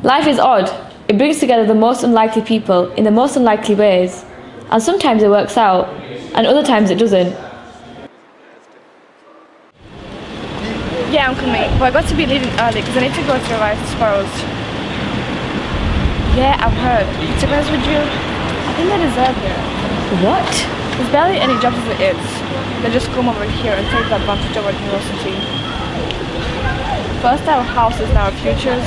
Life is odd. It brings together the most unlikely people in the most unlikely ways. And sometimes it works out, and other times it doesn't. Yeah, I'm coming, but I got to be leaving early because I need to go to revise the sparrows. Yeah, I've heard. To be honest with you, I think they deserve it. What? There's barely any jobs as it is. They just come over here and take advantage of our generosity. First our houses, now our futures.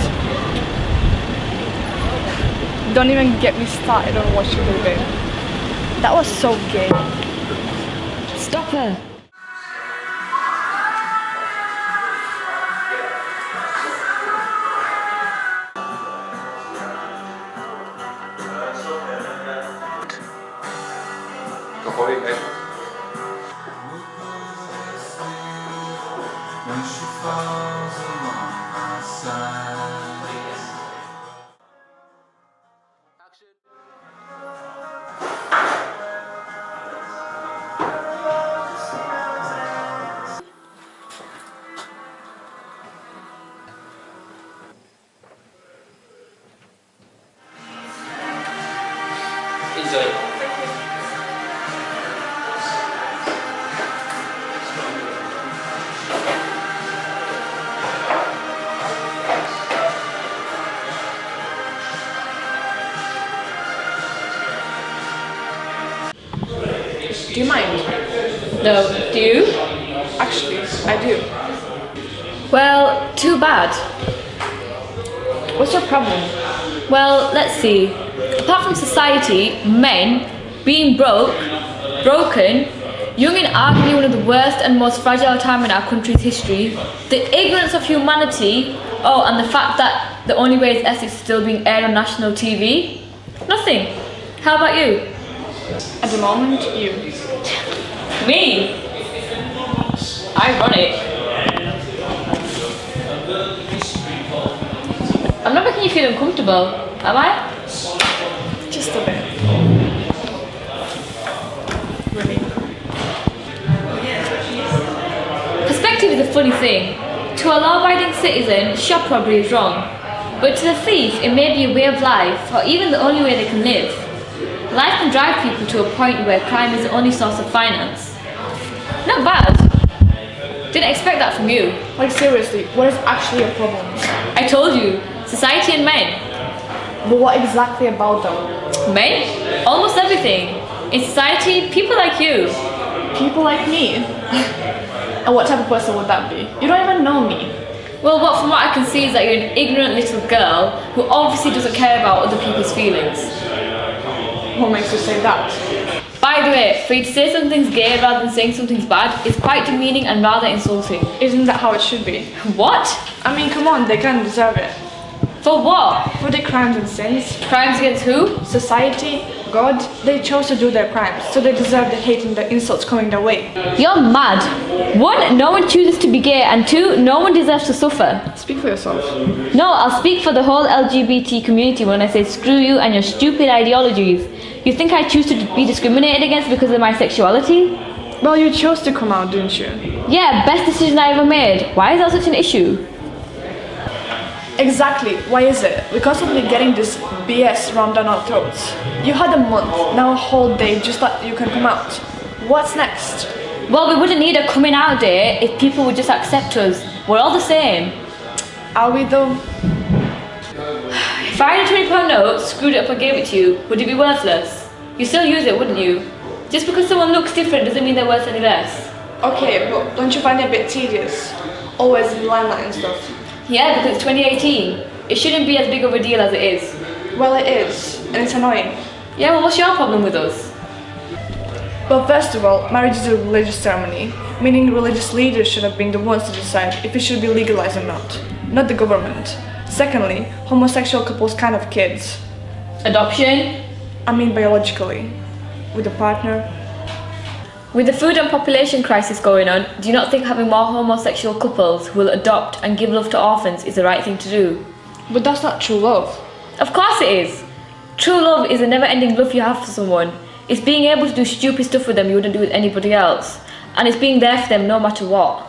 Don't even get me started on what she was doing. That was so gay. Stop her. When she falls along my side. Enjoy. Do you mind? No, do you? Actually, I do. Well, too bad. What's your problem? Well, let's see. Apart from society, men, being broken, young and arguably one of the worst and most fragile time in our country's history, the ignorance of humanity, and the fact that the only way is Essex is still being aired on national TV, nothing. How about you? At the moment, you. Me? Ironic. I'm not making you feel uncomfortable, am I? Just a bit. Really. Perspective is a funny thing. To a law-abiding citizen, shop robbery is wrong. But to the thief, it may be a way of life, or even the only way they can live. Life can drive people to a point where crime is the only source of finance. Not bad. Didn't expect that from you. Like seriously, what is actually your problem? I told you, society and men. But what exactly about them? Men? Almost everything. In society, people like you. People like me? And what type of person would that be? You don't even know me. Well, from what I can see is that you're an ignorant little girl who obviously doesn't care about other people's feelings. What makes you say that? By the way, for you to say something's gay rather than saying something's bad is quite demeaning and rather insulting. Isn't that how it should be? What? I mean, come on, they kind of deserve it. For what? For their crimes and sins. Crimes against who? Society, God, they chose to do their crimes, so they deserve the hate and the insults coming their way. You're mad. 1, no one chooses to be gay, and 2, no one deserves to suffer. Speak for yourself. No, I'll speak for the whole LGBT community when I say screw you and your stupid ideologies. You think I choose to be discriminated against because of my sexuality? Well, you chose to come out, didn't you? Yeah, best decision I ever made. Why is that such an issue? Exactly, why is it? We're constantly getting this BS rammed down our throats. You had a month, now a whole day just that you can come out. What's next? Well, we wouldn't need a coming out day if people would just accept us. We're all the same. Are we though? If I had a £20 note, screwed it up and gave it to you, would it be worthless? You still use it, wouldn't you? Just because someone looks different doesn't mean they're worth any less. Okay, but don't you find it a bit tedious? Always in the limelight and stuff. Yeah, because it's 2018. It shouldn't be as big of a deal as it is. Well, it is, and it's annoying. Yeah, well, what's your problem with us? Well, first of all, marriage is a religious ceremony, meaning religious leaders should have been the ones to decide if it should be legalized or not the government. Secondly, homosexual couples can't have kids. Adoption? I mean biologically, with a partner. With the food and population crisis going on, do you not think having more homosexual couples who will adopt and give love to orphans is the right thing to do? But that's not true love. Of course it is. True love is a never-ending love you have for someone. It's being able to do stupid stuff with them you wouldn't do with anybody else. And it's being there for them no matter what.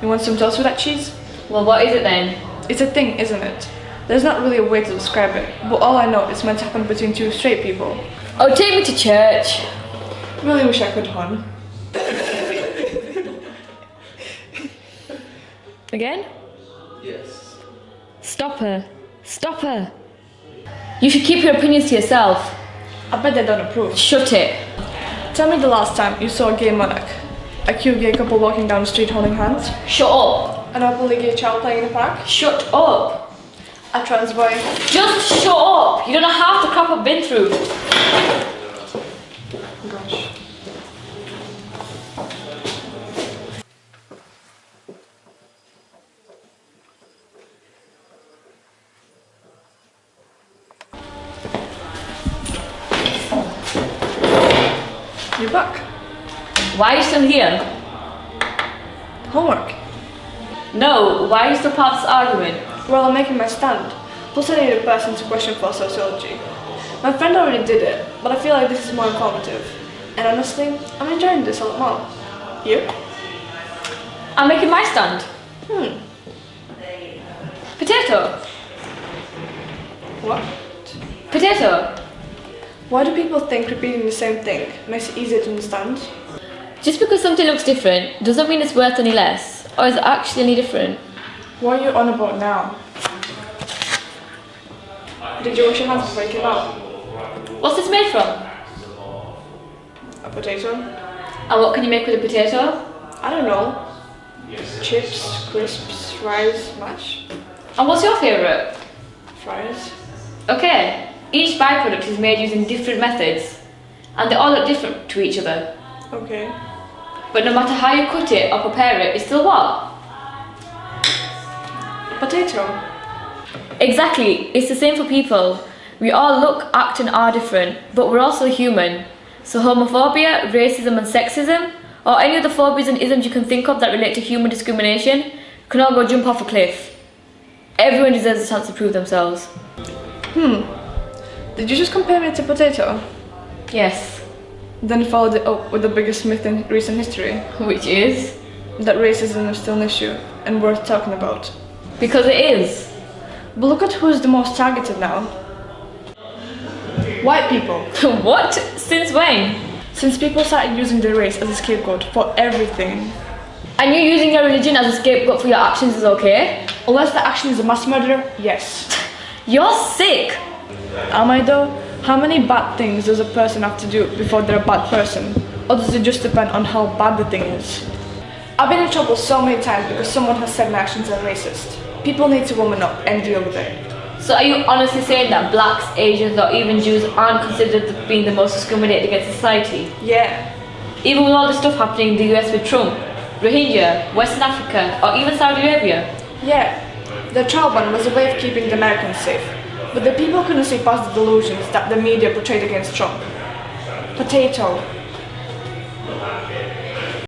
You want some toast with that cheese? Well, what is it then? It's a thing, isn't it? There's not really a way to describe it, but all I know it's meant to happen between two straight people. Oh, take me to church. Really wish I could, hon. Again? Yes. Stop her. Stop her. You should keep your opinions to yourself. I bet they don't approve. Shut it. Tell me the last time you saw a gay monarch. A cute gay couple walking down the street holding hands. Shut up. An openly gay child playing in the park. Shut up. A trans boy. Just shut up. You don't know half the crap I've been through. Gosh. You're back. Why are you still here? Homework. No, why are you still part of this argument? Well, I'm making my stand. Plus, I need a person to question for sociology. My friend already did it, but I feel like this is more informative. And honestly, I'm enjoying this a lot more. You? I'm making my stand. Potato. What? Potato. Why do people think repeating the same thing makes it easier to understand? Just because something looks different doesn't mean it's worth any less, or is it actually any different? What are you on about now? Did you wash your hands before you came out? What's this made from? A potato? And what can you make with a potato? I don't know. Chips, crisps, fries, mash? And what's your favourite? Fries? Okay, each byproduct is made using different methods, and they all look different to each other. Okay. But no matter how you cut it or prepare it, it's still what? Potato. Exactly, it's the same for people. We all look, act and are different, but we're also human. So homophobia, racism and sexism, or any other phobias and isms you can think of that relate to human discrimination, can all go jump off a cliff. Everyone deserves a chance to prove themselves. Did you just compare me to potato? Yes. Then followed it up with the biggest myth in recent history. Which is? That racism is still an issue and worth talking about. Because it is. But look at who's the most targeted now. White people. What? Since when? Since people started using their race as a scapegoat for everything. And you using your religion as a scapegoat for your actions is okay? Unless the action is a mass murder, yes. You're sick. Am I though? How many bad things does a person have to do before they're a bad person? Or does it just depend on how bad the thing is? I've been in trouble so many times because someone has said my actions are racist. People need to woman up and deal with it. So are you honestly saying that blacks, Asians or even Jews aren't considered being the most discriminated against in society? Yeah. Even with all the stuff happening in the US with Trump, Rohingya, Western Africa or even Saudi Arabia? Yeah. The trial ban was a way of keeping the Americans safe. But the people couldn't see past the delusions that the media portrayed against Trump. Potato.